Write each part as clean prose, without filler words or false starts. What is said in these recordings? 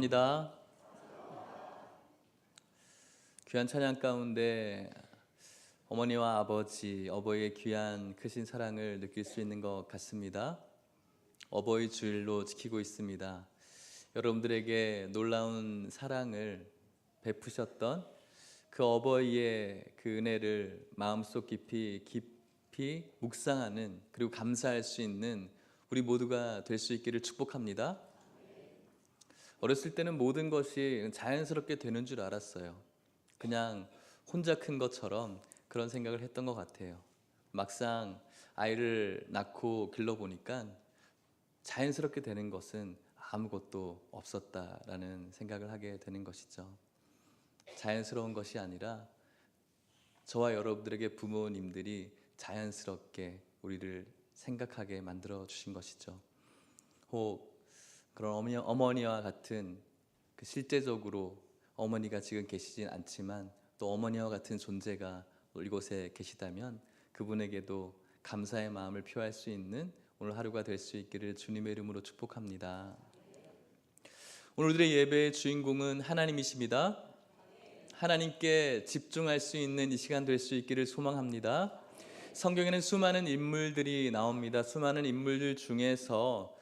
감사합니다. 귀한 찬양 가운데 어머니와 아버지, 어버이의 귀한 크신 사랑을 느낄 수 있는 것 같습니다. 어버이 주일로 지키고 있습니다. 여러분들에게 놀라운 사랑을 베푸셨던 그 어버이의 그 은혜를 마음속 깊이 묵상하는, 그리고 감사할 수 있는 우리 모두가 될 수 있기를 축복합니다. 어렸을 때는 모든 것이 자연스럽게 되는 줄 알았어요. 그냥 혼자 큰 것처럼 그런 생각을 했던 것 같아요. 막상 아이를 낳고 길러보니까 자연스럽게 되는 것은 아무것도 없었다라는 생각을 하게 되는 것이죠. 자연스러운 것이 아니라 저와 여러분들에게 부모님들이 자연스럽게 우리를 생각하게 만들어 주신 것이죠. 혹 그런 어머니와 같은 실제적으로 어머니가 지금 계시진 않지만 또 어머니와 같은 존재가 이곳에 계시다면 그분에게도 감사의 마음을 표할 수 있는 오늘 하루가 될 수 있기를 주님의 이름으로 축복합니다. 오늘 우리의 예배의 주인공은 하나님이십니다. 하나님께 집중할 수 있는 이 시간 될 수 있기를 소망합니다. 성경에는 수많은 인물들이 나옵니다. 수많은 인물들 중에서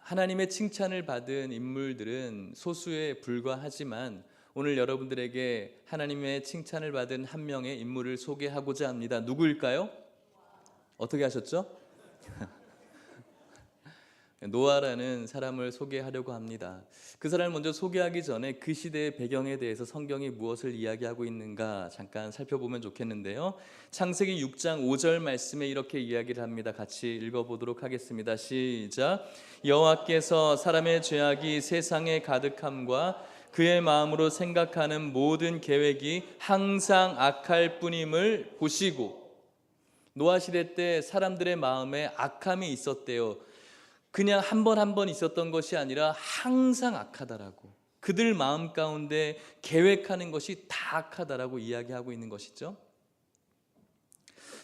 하나님의 칭찬을 받은 인물들은 소수에 불과하지만 오늘 여러분들에게 하나님의 칭찬을 받은 한 명의 인물을 소개하고자 합니다. 누구일까요? 어떻게 하셨죠? 노아라는 사람을 소개하려고 합니다. 그 사람을 먼저 소개하기 전에 그 시대의 배경에 대해서 성경이 무엇을 이야기하고 있는가 잠깐 살펴보면 좋겠는데요. 창세기 6장 5절 말씀에 이렇게 이야기를 합니다. 같이 읽어보도록 하겠습니다. 시작. 여호와께서 사람의 죄악이 세상에 가득함과 그의 마음으로 생각하는 모든 계획이 항상 악할 뿐임을 보시고. 노아 시대 때 사람들의 마음에 악함이 있었대요. 그냥 한 번 있었던 것이 아니라 항상 악하다라고, 그들 마음 가운데 계획하는 것이 다 악하다라고 이야기하고 있는 것이죠.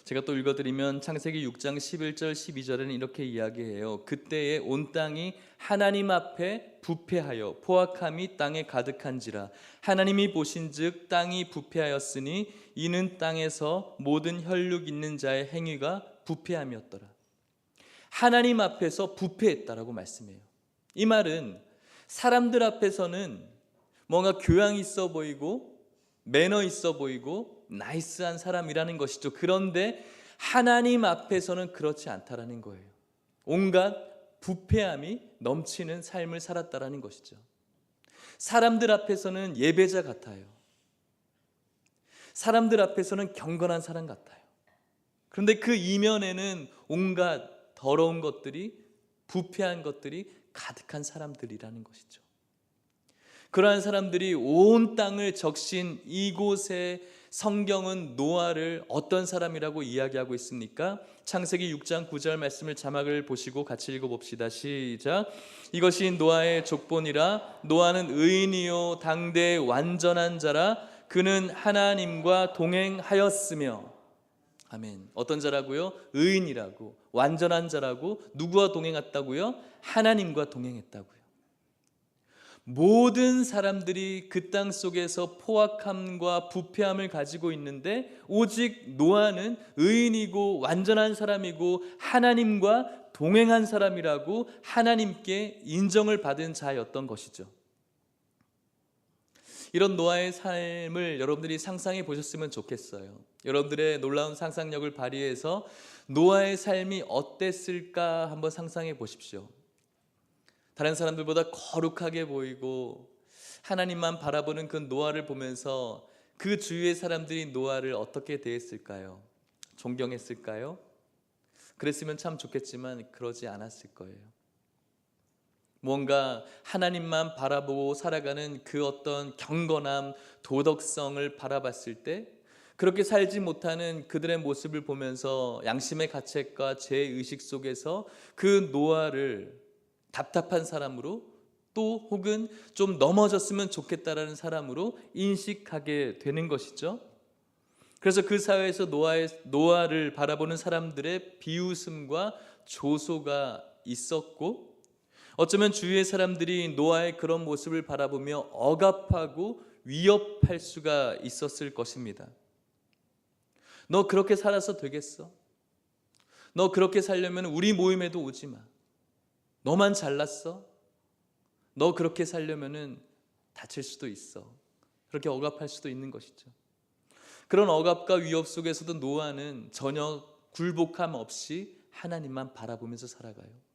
제가 또 읽어드리면 창세기 6장 11절 12절에는 이렇게 이야기해요. 그때에 온 땅이 하나님 앞에 부패하여 포악함이 땅에 가득한지라. 하나님이 보신즉 땅이 부패하였으니 이는 땅에서 모든 혈육 있는 자의 행위가 부패함이었더라. 하나님 앞에서 부패했다라고 말씀해요. 이 말은 사람들 앞에서는 뭔가 교양 있어 보이고 매너 있어 보이고 나이스한 사람이라는 것이죠. 그런데 하나님 앞에서는 그렇지 않다라는 거예요. 온갖 부패함이 넘치는 삶을 살았다라는 것이죠. 사람들 앞에서는 예배자 같아요. 사람들 앞에서는 경건한 사람 같아요. 그런데 그 이면에는 온갖 더러운 것들이, 부패한 것들이 가득한 사람들이라는 것이죠. 그러한 사람들이 온 땅을 적신 이곳에 성경은 노아를 어떤 사람이라고 이야기하고 있습니까? 창세기 6장 9절 말씀을 자막을 보시고 같이 읽어봅시다. 시작. 이것이 노아의 족본이라. 노아는 의인이요 당대 완전한 자라. 그는 하나님과 동행하였으며. 아멘. 어떤 자라고요? 의인이라고, 완전한 자라고. 누구와 동행했다고요? 하나님과 동행했다고요. 모든 사람들이 그 땅 속에서 포악함과 부패함을 가지고 있는데 오직 노아는 의인이고 완전한 사람이고 하나님과 동행한 사람이라고 하나님께 인정을 받은 자였던 것이죠. 이런 노아의 삶을 여러분들이 상상해 보셨으면 좋겠어요. 여러분들의 놀라운 상상력을 발휘해서 노아의 삶이 어땠을까 한번 상상해 보십시오. 다른 사람들보다 거룩하게 보이고 하나님만 바라보는 그 노아를 보면서 그 주위의 사람들이 노아를 어떻게 대했을까요? 존경했을까요? 그랬으면 참 좋겠지만 그러지 않았을 거예요. 뭔가 하나님만 바라보고 살아가는 그 어떤 경건함, 도덕성을 바라봤을 때 그렇게 살지 못하는 그들의 모습을 보면서 양심의 가책과 죄의식 속에서 그 노아를 답답한 사람으로, 또 혹은 좀 넘어졌으면 좋겠다라는 사람으로 인식하게 되는 것이죠. 그래서 그 사회에서 노아를 바라보는 사람들의 비웃음과 조소가 있었고, 어쩌면 주위의 사람들이 노아의 그런 모습을 바라보며 억압하고 위협할 수가 있었을 것입니다. 너 그렇게 살아서 되겠어? 너 그렇게 살려면 우리 모임에도 오지 마. 너만 잘났어? 너 그렇게 살려면 다칠 수도 있어. 그렇게 억압할 수도 있는 것이죠. 그런 억압과 위협 속에서도 노아는 전혀 굴복함 없이 하나님만 바라보면서 살아가요.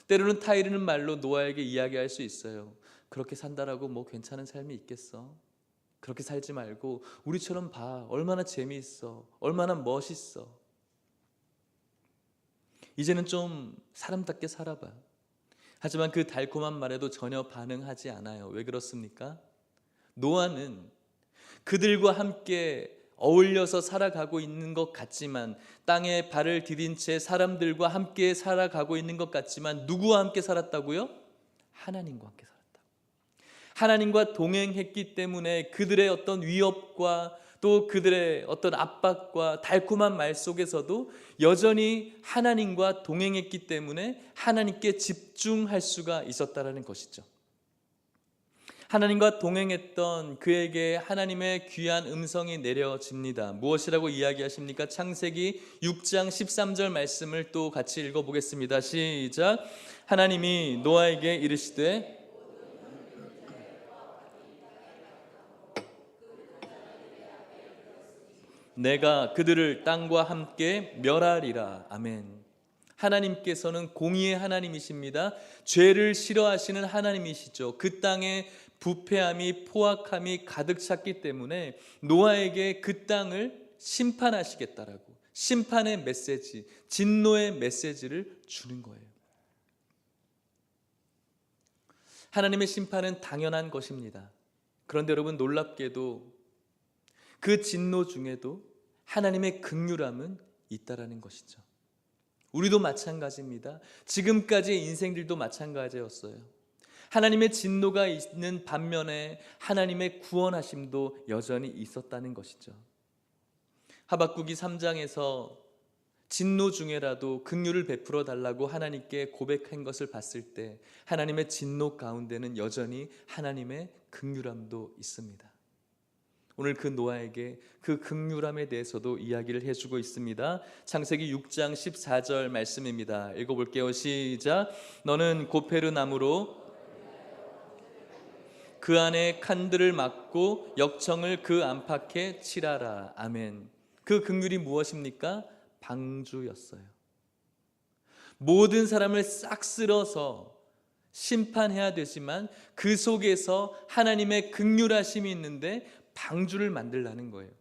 때로는 타이르는 말로 노아에게 이야기할 수 있어요. 그렇게 산다라고 뭐 괜찮은 삶이 있겠어? 그렇게 살지 말고 우리처럼 봐. 얼마나 재미있어. 얼마나 멋있어. 이제는 좀 사람답게 살아봐. 하지만 그 달콤한 말에도 전혀 반응하지 않아요. 왜 그렇습니까? 노아는 그들과 함께 어울려서 살아가고 있는 것 같지만, 땅에 발을 디딘 채 사람들과 함께 살아가고 있는 것 같지만 누구와 함께 살았다고요? 하나님과 함께 살았다. 하나님과 동행했기 때문에 그들의 어떤 위협과 또 그들의 어떤 압박과 달콤한 말 속에서도 여전히 하나님과 동행했기 때문에 하나님께 집중할 수가 있었다는 것이죠. 하나님과 동행했던 그에게 하나님의 귀한 음성이 내려집니다. 무엇이라고 이야기하십니까? 창세기 6장 13절 말씀을 또 같이 읽어보겠습니다. 시작. 하나님이 노아에게 이르시되 내가 그들을 땅과 함께 멸하리라. 아멘. 하나님께서는 공의의 하나님이십니다. 죄를 싫어하시는 하나님이시죠. 그 땅에 부패함이 포악함이 가득 찼기 때문에 노아에게 그 땅을 심판하시겠다라고 심판의 메시지, 진노의 메시지를 주는 거예요. 하나님의 심판은 당연한 것입니다. 그런데 여러분, 놀랍게도 그 진노 중에도 하나님의 긍휼함은 있다라는 것이죠. 우리도 마찬가지입니다. 지금까지의 인생들도 마찬가지였어요. 하나님의 진노가 있는 반면에 하나님의 구원하심도 여전히 있었다는 것이죠. 하박국이 3장에서 진노 중에라도 긍휼을 베풀어 달라고 하나님께 고백한 것을 봤을 때 하나님의 진노 가운데는 여전히 하나님의 긍휼함도 있습니다. 오늘 그 노아에게 그 긍휼함에 대해서도 이야기를 해주고 있습니다. 창세기 6장 14절 말씀입니다. 읽어볼게요. 시작. 너는 고페르 나무로 그 안에 칸들을 막고 역청을 그 안팎에 칠하라. 아멘. 그 긍휼이 무엇입니까? 방주였어요. 모든 사람을 싹 쓸어서 심판해야 되지만 그 속에서 하나님의 긍휼하심이 있는데 방주를 만들라는 거예요.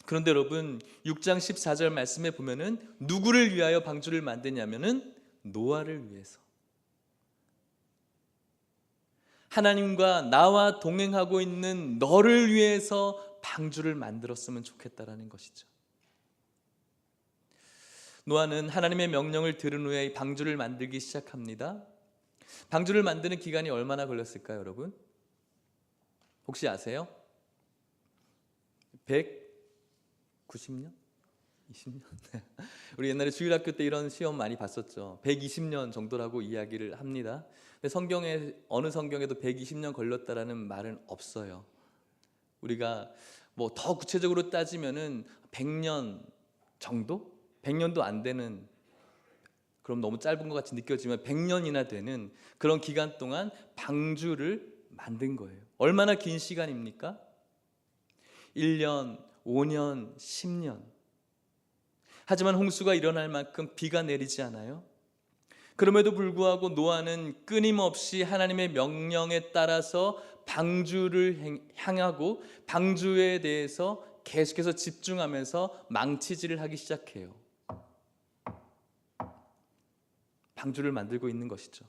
그런데 여러분, 6장 14절 말씀에 보면은 누구를 위하여 방주를 만드냐면은 노아를 위해서. 하나님과 나와 동행하고 있는 너를 위해서 방주를 만들었으면 좋겠다라는 것이죠. 노아는 하나님의 명령을 들은 후에 이 방주를 만들기 시작합니다. 방주를 만드는 기간이 얼마나 걸렸을까요, 여러분? 혹시 아세요? 190년? 20년? 우리 옛날에 주일학교 때 이런 시험 많이 봤었죠. 120년 정도라고 이야기를 합니다. 근데 성경에 어느 성경에도 120년 걸렸다라는 말은 없어요. 우리가 뭐 더 구체적으로 따지면은 100년 정도? 100년도 안 되는, 그럼 너무 짧은 것 같이 느껴지면 100년이나 되는 그런 기간 동안 방주를 만든 거예요. 얼마나 긴 시간입니까? 1년, 5년, 10년. 하지만 홍수가 일어날 만큼 비가 내리지 않아요? 그럼에도 불구하고 노아는 끊임없이 하나님의 명령에 따라서 방주를 향하고 방주에 대해서 계속해서 집중하면서 망치질을 하기 시작해요. 방주를 만들고 있는 것이죠.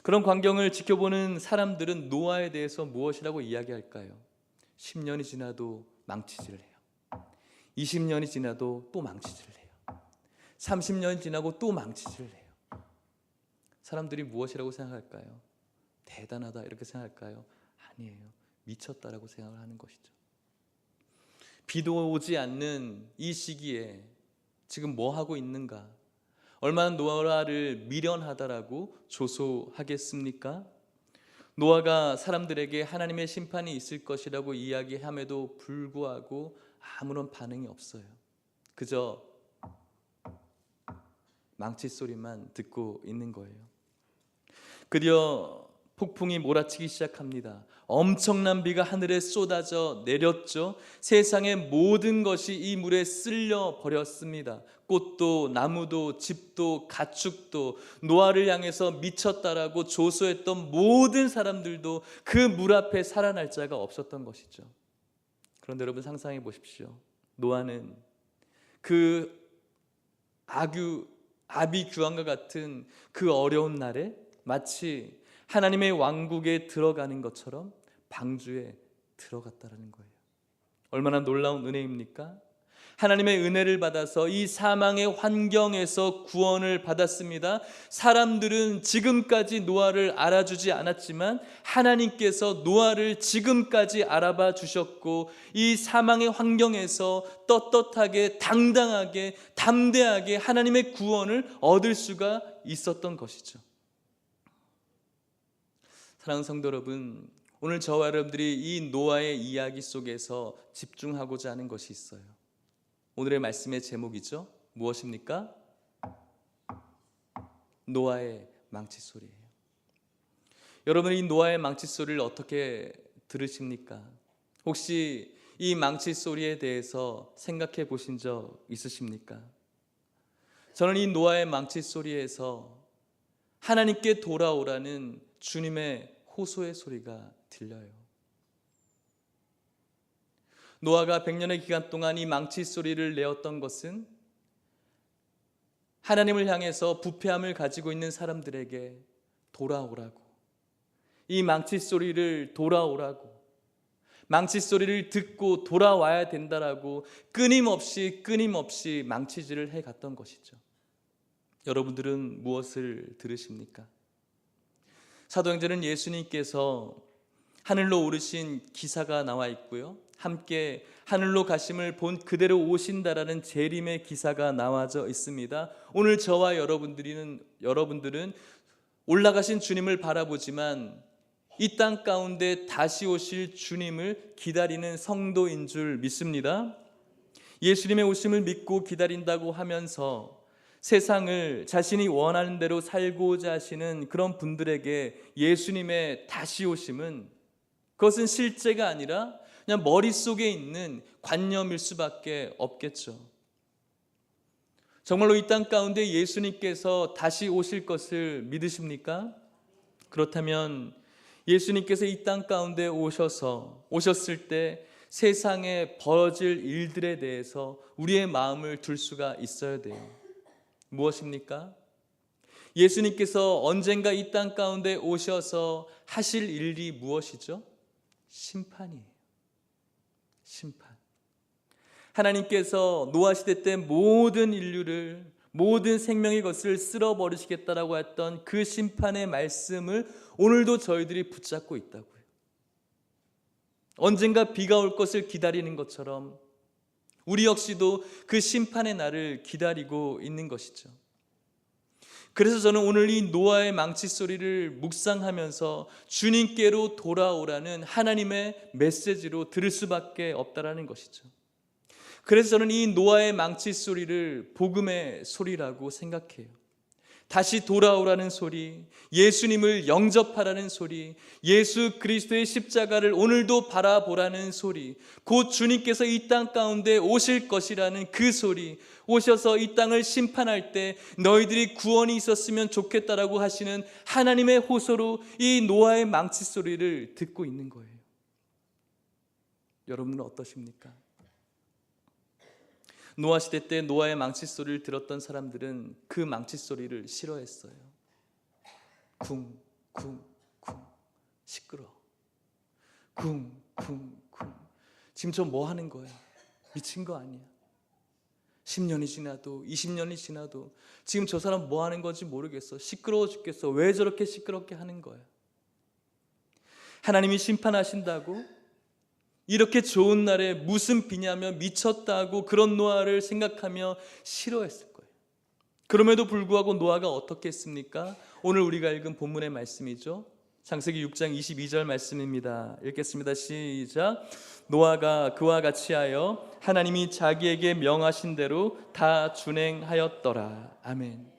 그런 광경을 지켜보는 사람들은 노아에 대해서 무엇이라고 이야기할까요? 10년이 지나도 망치질을 해요. 20년이 지나도 또 망치질을 해요. 30년이 지나고 또 망치질을 해요. 사람들이 무엇이라고 생각할까요? 대단하다 이렇게 생각할까요? 아니에요. 미쳤다라고 생각을 하는 것이죠. 비도 오지 않는 이 시기에 지금 뭐 하고 있는가? 얼마나 노아를 미련하다라고 조소하겠습니까? 노아가 사람들에게 하나님의 심판이 있을 것이라고 이야기함에도 불구하고 아무런 반응이 없어요. 그저 망치 소리만 듣고 있는 거예요. 드디어 폭풍이 몰아치기 시작합니다. 엄청난 비가 하늘에 쏟아져 내렸죠. 세상의 모든 것이 이 물에 쓸려 버렸습니다. 꽃도 나무도 집도 가축도 노아를 향해서 미쳤다라고 조소했던 모든 사람들도 그 물 앞에 살아날 자가 없었던 것이죠. 그런데 여러분 상상해 보십시오. 노아는 그 아비규환과 같은 그 어려운 날에 마치 하나님의 왕국에 들어가는 것처럼 방주에 들어갔다라는 거예요. 얼마나 놀라운 은혜입니까? 하나님의 은혜를 받아서 이 사망의 환경에서 구원을 받았습니다. 사람들은 지금까지 노아를 알아주지 않았지만 하나님께서 노아를 지금까지 알아봐 주셨고 이 사망의 환경에서 떳떳하게 당당하게 담대하게 하나님의 구원을 얻을 수가 있었던 것이죠. 사랑하는 성도 여러분, 오늘 저와 여러분들이 이 노아의 이야기 속에서 집중하고자 하는 것이 있어요. 오늘의 말씀의 제목이죠. 무엇입니까? 노아의 망치 소리예요. 여러분, 이 노아의 망치 소리를 어떻게 들으십니까? 혹시 이 망치 소리에 대해서 생각해 보신 적 있으십니까? 저는 이 노아의 망치 소리에서 하나님께 돌아오라는 주님의 호소의 소리가 들려요. 노아가 100년의 기간 동안 이 망치 소리를 내었던 것은 하나님을 향해서 부패함을 가지고 있는 사람들에게 돌아오라고, 이 망치 소리를 돌아오라고, 망치 소리를 듣고 돌아와야 된다라고 끊임없이 망치질을 해갔던 것이죠. 여러분들은 무엇을 들으십니까? 사도행전은 예수님께서 하늘로 오르신 기사가 나와 있고요, 함께 하늘로 가심을 본 그대로 오신다라는 재림의 기사가 나와져 있습니다. 오늘 저와 여러분들은 올라가신 주님을 바라보지만 이 땅 가운데 다시 오실 주님을 기다리는 성도인 줄 믿습니다. 예수님의 오심을 믿고 기다린다고 하면서 세상을 자신이 원하는 대로 살고자 하시는 그런 분들에게 예수님의 다시 오심은 그것은 실제가 아니라 그냥 머릿속에 있는 관념일 수밖에 없겠죠. 정말로 이 땅 가운데 예수님께서 다시 오실 것을 믿으십니까? 그렇다면 예수님께서 이 땅 가운데 오셨을 때 세상에 벌어질 일들에 대해서 우리의 마음을 둘 수가 있어야 돼요. 무엇입니까? 예수님께서 언젠가 이 땅 가운데 오셔서 하실 일이 무엇이죠? 심판이에요. 심판. 하나님께서 노아 시대 때 모든 인류를, 모든 생명의 것을 쓸어버리시겠다라고 했던 그 심판의 말씀을 오늘도 저희들이 붙잡고 있다고요. 언젠가 비가 올 것을 기다리는 것처럼 우리 역시도 그 심판의 날을 기다리고 있는 것이죠. 그래서 저는 오늘 이 노아의 망치 소리를 묵상하면서 주님께로 돌아오라는 하나님의 메시지로 들을 수밖에 없다라는 것이죠. 그래서 저는 이 노아의 망치 소리를 복음의 소리라고 생각해요. 다시 돌아오라는 소리, 예수님을 영접하라는 소리, 예수 그리스도의 십자가를 오늘도 바라보라는 소리, 곧 주님께서 이 땅 가운데 오실 것이라는 그 소리, 오셔서 이 땅을 심판할 때 너희들이 구원이 있었으면 좋겠다라고 하시는 하나님의 호소로 이 노아의 망치 소리를 듣고 있는 거예요. 여러분은 어떠십니까? 노아 시대 때 노아의 망치 소리를 들었던 사람들은 그 망치 소리를 싫어했어요. 쿵, 쿵, 쿵, 시끄러워. 쿵, 쿵, 쿵. 지금 저 뭐 하는 거야? 미친 거 아니야? 10년이 지나도 20년이 지나도 지금 저 사람 뭐 하는 건지 모르겠어. 시끄러워 죽겠어. 왜 저렇게 시끄럽게 하는 거야? 하나님이 심판하신다고? 이렇게 좋은 날에 무슨 비냐며 미쳤다고 그런 노아를 생각하며 싫어했을 거예요. 그럼에도 불구하고 노아가 어떻게 했습니까? 오늘 우리가 읽은 본문의 말씀이죠. 창세기 6장 22절 말씀입니다. 읽겠습니다. 시작. 노아가 그와 같이 하여 하나님이 자기에게 명하신 대로 다 준행하였더라. 아멘.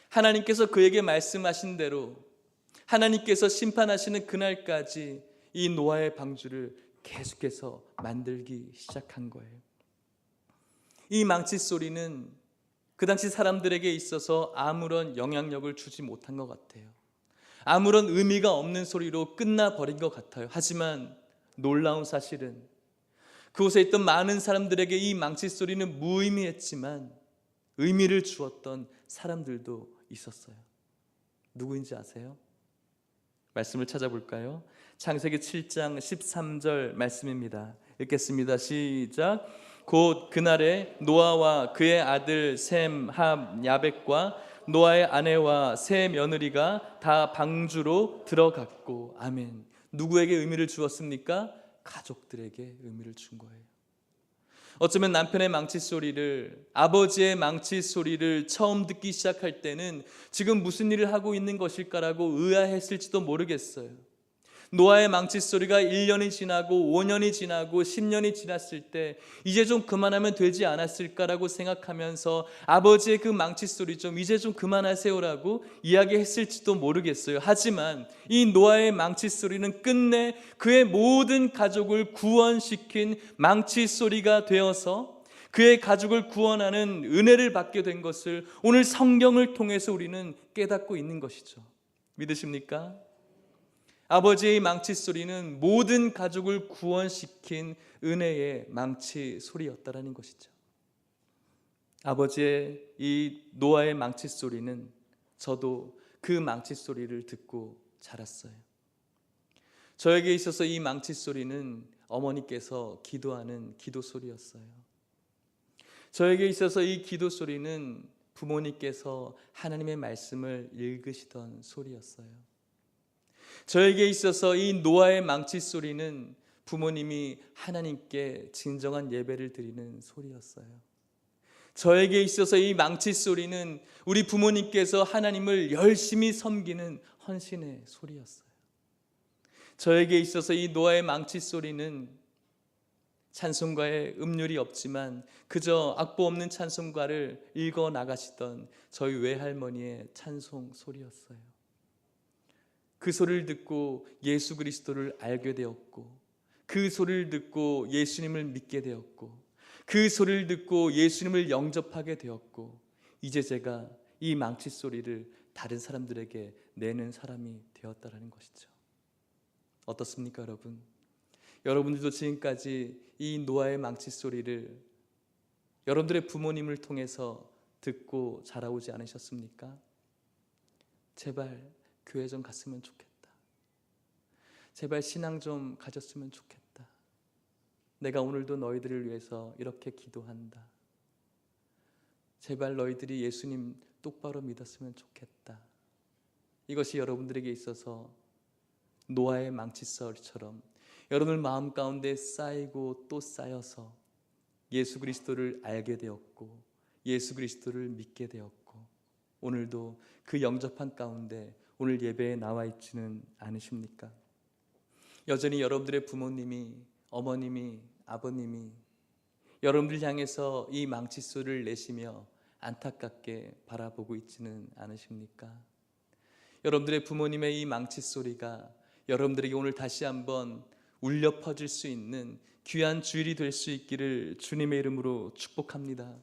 하나님께서 그에게 말씀하신 대로, 하나님께서 심판하시는 그날까지 이 노아의 방주를 계속해서 만들기 시작한 거예요. 이 망치 소리는 그 당시 사람들에게 있어서 아무런 영향력을 주지 못한 것 같아요. 아무런 의미가 없는 소리로 끝나버린 것 같아요. 하지만 놀라운 사실은 그곳에 있던 많은 사람들에게 이 망치 소리는 무의미했지만 의미를 주었던 사람들도 있었어요. 누구인지 아세요? 말씀을 찾아볼까요? 창세기 7장 13절 말씀입니다. 읽겠습니다. 시작. 곧 그날에 노아와 그의 아들 셈, 함, 야벳과 노아의 아내와 세 며느리가 다 방주로 들어갔고. 아멘. 누구에게 의미를 주었습니까? 가족들에게 의미를 준 거예요. 어쩌면 남편의 망치 소리를, 아버지의 망치 소리를 처음 듣기 시작할 때는 지금 무슨 일을 하고 있는 것일까라고 의아했을지도 모르겠어요. 노아의 망치 소리가 1년이 지나고 5년이 지나고 10년이 지났을 때 이제 좀 그만하면 되지 않았을까라고 생각하면서 아버지의 그 망치 소리 좀 이제 좀 그만하세요라고 이야기했을지도 모르겠어요. 하지만 이 노아의 망치 소리는 끝내 그의 모든 가족을 구원시킨 망치 소리가 되어서 그의 가족을 구원하는 은혜를 받게 된 것을 오늘 성경을 통해서 우리는 깨닫고 있는 것이죠. 믿으십니까? 아버지의 망치 소리는 모든 가족을 구원시킨 은혜의 망치 소리였다라는 것이죠. 아버지의 이 노아의 망치 소리는 저도 그 망치 소리를 듣고 자랐어요. 저에게 있어서 이 망치 소리는 어머니께서 기도하는 기도 소리였어요. 저에게 있어서 이 기도 소리는 부모님께서 하나님의 말씀을 읽으시던 소리였어요. 저에게 있어서 이 노아의 망치 소리는 부모님이 하나님께 진정한 예배를 드리는 소리였어요. 저에게 있어서 이 망치 소리는 우리 부모님께서 하나님을 열심히 섬기는 헌신의 소리였어요. 저에게 있어서 이 노아의 망치 소리는 찬송가에 음률이 없지만 그저 악보 없는 찬송가를 읽어 나가시던 저희 외할머니의 찬송 소리였어요. 그 소리를 듣고 예수 그리스도를 알게 되었고, 그 소리를 듣고 예수님을 믿게 되었고, 그 소리를 듣고 예수님을 영접하게 되었고, 이제 제가 이 망치 소리를 다른 사람들에게 내는 사람이 되었다라는 것이죠. 어떻습니까, 여러분? 여러분들도 지금까지 이 노아의 망치 소리를 여러분들의 부모님을 통해서 듣고 자라오지 않으셨습니까? 제발 교회 좀 갔으면 좋겠다. 제발 신앙 좀 가졌으면 좋겠다. 내가 오늘도 너희들을 위해서 이렇게 기도한다. 제발 너희들이 예수님 똑바로 믿었으면 좋겠다. 이것이 여러분들에게 있어서 노아의 망치소리처럼 여러분들 마음 가운데 쌓이고 또 쌓여서 예수 그리스도를 알게 되었고 예수 그리스도를 믿게 되었고 오늘도 그 영접한 가운데 오늘 예배에 나와 있지는 않으십니까? 여전히 여러분들의 부모님이, 어머님이, 아버님이 여러분들 향해서 이 망치소리를 내시며 안타깝게 바라보고 있지는 않으십니까? 여러분들의 부모님의 이 망치소리가 여러분들에게 오늘 다시 한번 울려 퍼질 수 있는 귀한 주일이 될 수 있기를 주님의 이름으로 축복합니다.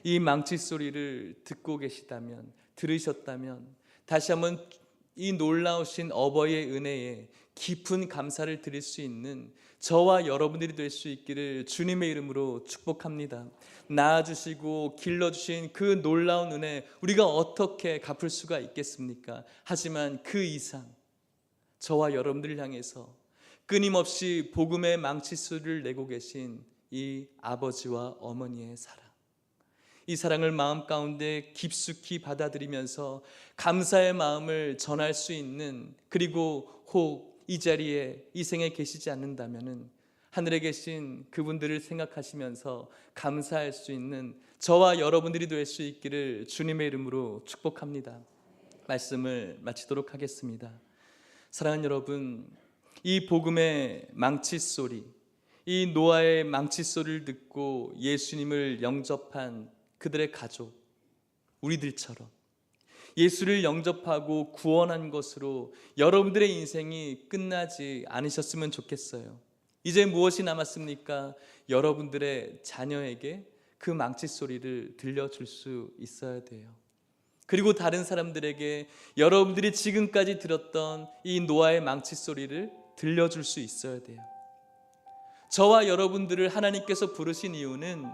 이 망치소리를 듣고 계시다면, 들으셨다면 다시 한번 이 놀라우신 어버이의 은혜에 깊은 감사를 드릴 수 있는 저와 여러분들이 될 수 있기를 주님의 이름으로 축복합니다. 낳아주시고 길러주신 그 놀라운 은혜 우리가 어떻게 갚을 수가 있겠습니까? 하지만 그 이상 저와 여러분들을 향해서 끊임없이 복음의 망치소리를 내고 계신 이 아버지와 어머니의 사랑, 이 사랑을 마음 가운데 깊숙이 받아들이면서 감사의 마음을 전할 수 있는, 그리고 혹 이 자리에 이 생에 계시지 않는다면은 하늘에 계신 그분들을 생각하시면서 감사할 수 있는 저와 여러분들이 될 수 있기를 주님의 이름으로 축복합니다. 말씀을 마치도록 하겠습니다. 사랑하는 여러분, 이 복음의 망치 소리, 이 노아의 망치 소리를 듣고 예수님을 영접한 그들의 가족, 우리들처럼 예수를 영접하고 구원한 것으로 여러분들의 인생이 끝나지 않으셨으면 좋겠어요. 이제 무엇이 남았습니까? 여러분들의 자녀에게 그 망치 소리를 들려줄 수 있어야 돼요. 그리고 다른 사람들에게 여러분들이 지금까지 들었던 이 노아의 망치 소리를 들려줄 수 있어야 돼요. 저와 여러분들을 하나님께서 부르신 이유는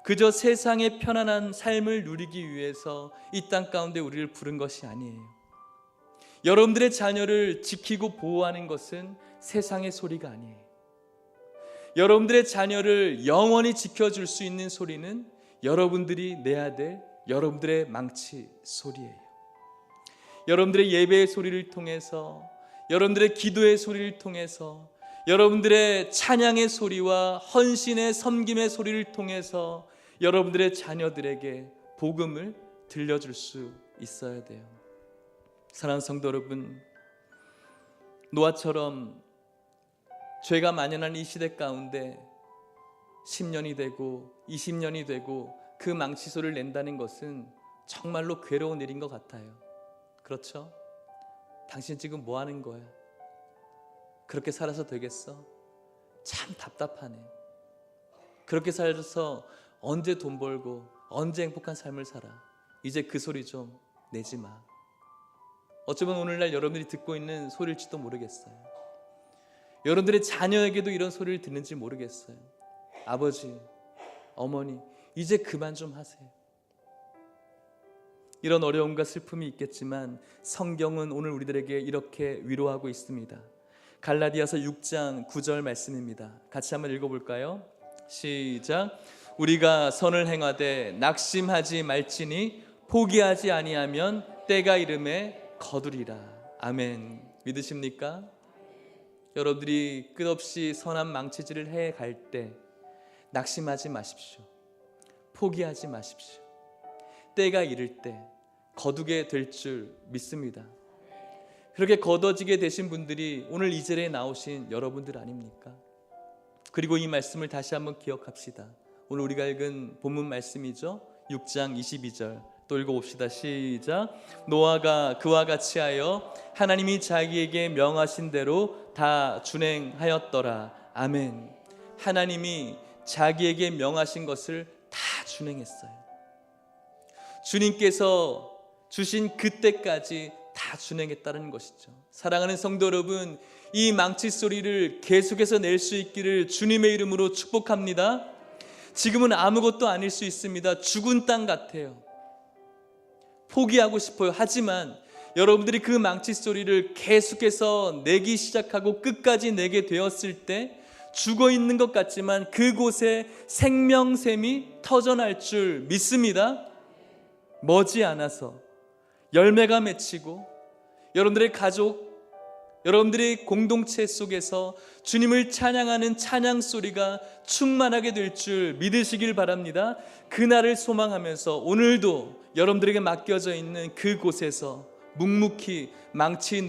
그저 세상의 편안한 삶을 누리기 위해서 이 땅 가운데 우리를 부른 것이 아니에요. 여러분들의 자녀를 지키고 보호하는 것은 세상의 소리가 아니에요. 여러분들의 자녀를 영원히 지켜줄 수 있는 소리는 여러분들이 내야 될 여러분들의 망치 소리예요. 여러분들의 예배의 소리를 통해서, 여러분들의 기도의 소리를 통해서, 여러분들의 찬양의 소리와 헌신의 섬김의 소리를 통해서 여러분들의 자녀들에게 복음을 들려줄 수 있어야 돼요. 사랑하는 성도 여러분, 노아처럼 죄가 만연한 이 시대 가운데 10년이 되고 20년이 되고 그 망치 소리를 낸다는 것은 정말로 괴로운 일인 것 같아요. 그렇죠? 당신 지금 뭐 하는 거야? 그렇게 살아서 되겠어? 참 답답하네. 그렇게 살아서 언제 돈 벌고 언제 행복한 삶을 살아? 이제 그 소리 좀 내지 마. 어쩌면 오늘날 여러분들이 듣고 있는 소리일지도 모르겠어요. 여러분들의 자녀에게도 이런 소리를 듣는지 모르겠어요. 아버지, 어머니, 이제 그만 좀 하세요. 이런 어려움과 슬픔이 있겠지만 성경은 오늘 우리들에게 이렇게 위로하고 있습니다. 갈라디아서 6장 9절 말씀입니다. 같이 한번 읽어볼까요? 시작. 우리가 선을 행하되 낙심하지 말지니 포기하지 아니하면 때가 이름에 거두리라. 아멘. 믿으십니까? 여러분들이 끝없이 선한 망치질을 해갈 때 낙심하지 마십시오. 포기하지 마십시오. 때가 이를 때 거두게 될 줄 믿습니다. 그렇게 거둬지게 되신 분들이 오늘 이 자리에 나오신 여러분들 아닙니까? 그리고 이 말씀을 다시 한번 기억합시다. 오늘 우리가 읽은 본문 말씀이죠. 6장 22절 또 읽어봅시다. 시작. 노아가 그와 같이 하여 하나님이 자기에게 명하신 대로 다 준행하였더라. 아멘. 하나님이 자기에게 명하신 것을 다 준행했어요. 주님께서 주신 그때까지 다 준행했다는 것이죠. 사랑하는 성도 여러분, 이 망치 소리를 계속해서 낼 수 있기를 주님의 이름으로 축복합니다. 지금은 아무것도 아닐 수 있습니다. 죽은 땅 같아요. 포기하고 싶어요. 하지만 여러분들이 그 망치 소리를 계속해서 내기 시작하고 끝까지 내게 되었을 때 죽어 있는 것 같지만 그곳에 생명샘이 터져날 줄 믿습니다. 머지않아서 열매가 맺히고 여러분들의 가족, 여러분들의 공동체 속에서 주님을 찬양하는 찬양 소리가 충만하게 될 줄 믿으시길 바랍니다. 그날을 소망하면서 오늘도 여러분들에게 맡겨져 있는 그곳에서 묵묵히 망치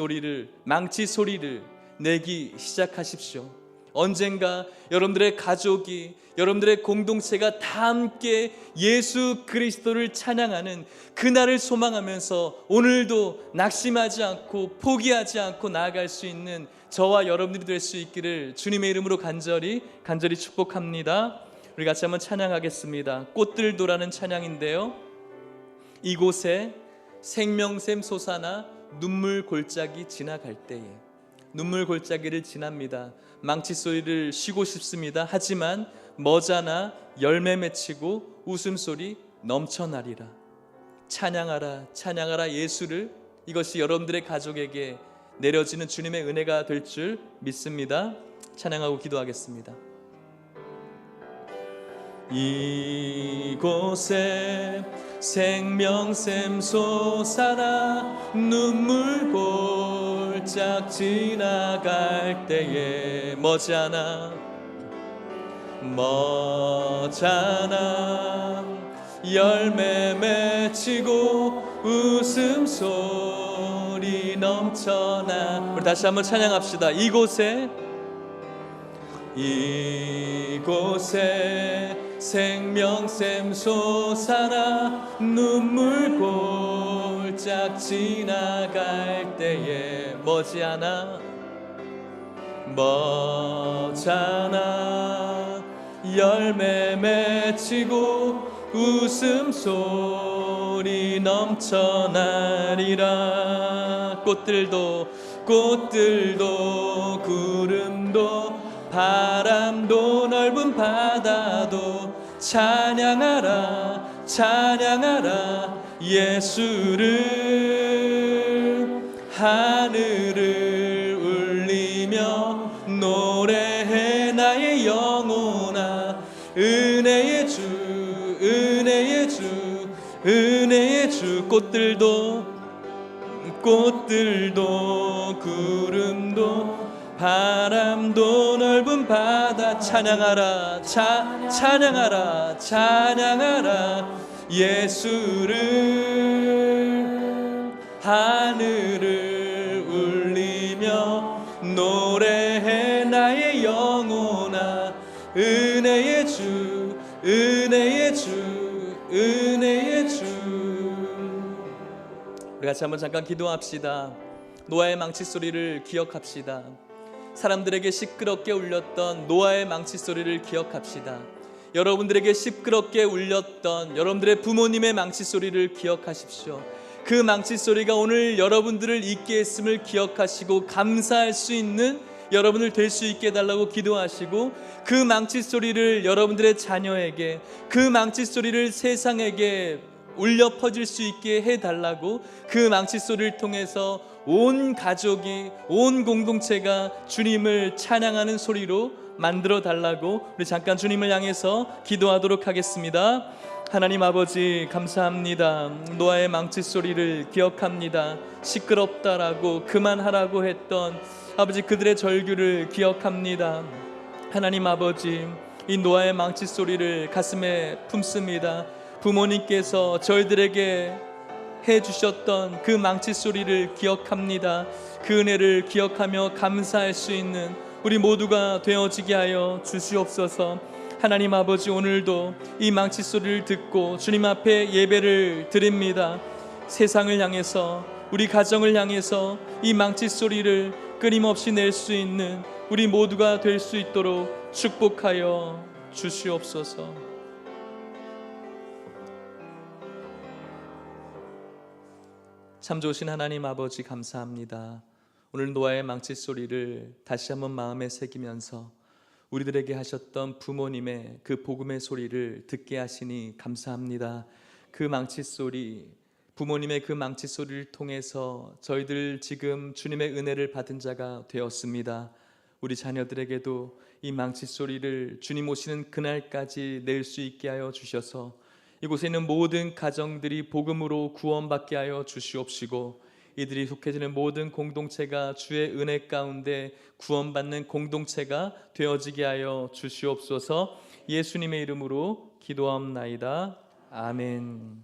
소리를 내기 시작하십시오. 언젠가 여러분들의 가족이, 여러분들의 공동체가 다 함께 예수 그리스도를 찬양하는 그날을 소망하면서 오늘도 낙심하지 않고 포기하지 않고 나아갈 수 있는 저와 여러분들이 될 수 있기를 주님의 이름으로 간절히 축복합니다. 우리 같이 한번 찬양하겠습니다. 꽃들도라는 찬양인데요, 이곳에 생명샘 솟아나 눈물 골짜기 지나갈 때에, 눈물 골짜기를 지납니다. 망치 소리를 쉬고 싶습니다. 하지만 머지않아 열매 맺히고 웃음소리 넘쳐나리라. 찬양하라, 찬양하라 예수를. 이것이 여러분들의 가족에게 내려지는 주님의 은혜가 될 줄 믿습니다. 찬양하고 기도하겠습니다. 이곳에 생명샘 솟아나 눈물 골짝 지나갈 때에 머지않아 머잖아 열매 맺히고 웃음소리 넘쳐나. 우리 다시 한번 찬양합시다. 이곳에 생명샘 솟아나 눈물 골짝 지나갈 때에 머지않아 열매 맺히고 웃음소리 넘쳐나리라. 꽃들도 구름도 바람도 넓은 바다도 찬양하라 예수를. 하늘을 울리며 노래해 나의 영혼아. 은혜의 주 꽃들도 구름도 바람도 넓은 바다 찬양하라 예수를. 하늘을 울리며 노래해 나의 영혼아. 은혜의 주. 우리 같이 한번 잠깐 기도합시다. 노아의 망치 소리를 기억합시다. 사람들에게 시끄럽게 울렸던 노아의 망치 소리를 기억합시다. 여러분들에게 시끄럽게 울렸던 여러분들의 부모님의 망치 소리를 기억하십시오. 그 망치 소리가 오늘 여러분들을 있게 했음을 기억하시고 감사할 수 있는 여러분을 될 수 있게 해달라고 기도하시고, 그 망치 소리를 여러분들의 자녀에게, 그 망치 소리를 세상에게 울려 퍼질 수 있게 해달라고, 그 망치 소리를 통해서 온 가족이, 온 공동체가 주님을 찬양하는 소리로 만들어 달라고 우리 잠깐 주님을 향해서 기도하도록 하겠습니다. 하나님 아버지 감사합니다. 노아의 망치 소리를 기억합니다. 시끄럽다라고 그만하라고 했던 아버지 그들의 절규를 기억합니다. 하나님 아버지, 이 노아의 망치 소리를 가슴에 품습니다. 부모님께서 저희들에게 해주셨던 그 망치 소리를 기억합니다. 그 은혜를 기억하며 감사할 수 있는 우리 모두가 되어지게 하여 주시옵소서. 하나님 아버지, 오늘도 이 망치 소리를 듣고 주님 앞에 예배를 드립니다. 세상을 향해서, 우리 가정을 향해서 이 망치 소리를 끊임없이 낼 수 있는 우리 모두가 될 수 있도록 축복하여 주시옵소서. 참 좋으신 하나님 아버지 감사합니다. 오늘 노아의 망치 소리를 다시 한번 마음에 새기면서 우리들에게 하셨던 부모님의 그 복음의 소리를 듣게 하시니 감사합니다. 그 망치 소리, 부모님의 그 망치 소리를 통해서 저희들 지금 주님의 은혜를 받은 자가 되었습니다. 우리 자녀들에게도 이 망치 소리를 주님 오시는 그날까지 낼 수 있게 하여 주셔서 이곳에 있는 모든 가정들이 복음으로 구원받게 하여 주시옵시고, 이들이 속해지는 모든 공동체가 주의 은혜 가운데 구원받는 공동체가 되어지게 하여 주시옵소서. 예수님의 이름으로 기도하옵나이다. 아멘.